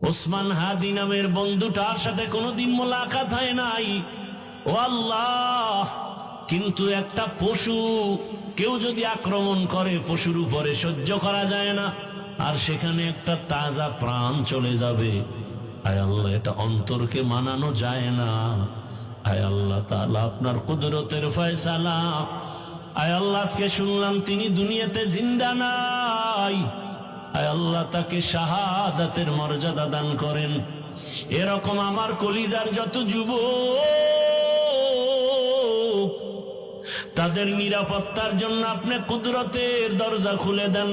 ওসমান হাদি নামের বন্ধুটার সাথে কোনোদিন মোলাকাত হয় নাই। ও আল্লাহ, কিন্তু একটা পশু কেউ যদি আক্রমণ করে পশুর উপরে সহ্য করা যায় না, আর সেখানে একটা তাজা প্রাণ চলে যাবে। আয় আল্লাহ, এটা অন্তরকে মানানো যায় না। আয় আল্লাহ তাআলা, আপনার কুদরতের ফয়সালা। আয় আল্লাহ, আজকে শুনলাম তিনি দুনিয়াতে জিন্দা নাই। আয় আল্লাহ, তাকে শাহাদাতের মর্যাদা দান করেন। এরকম আমার কলিজার যত যুবক, তাদের নিরাপত্তার জন্য আপনি কুদরতের দরজা খুলে দেন।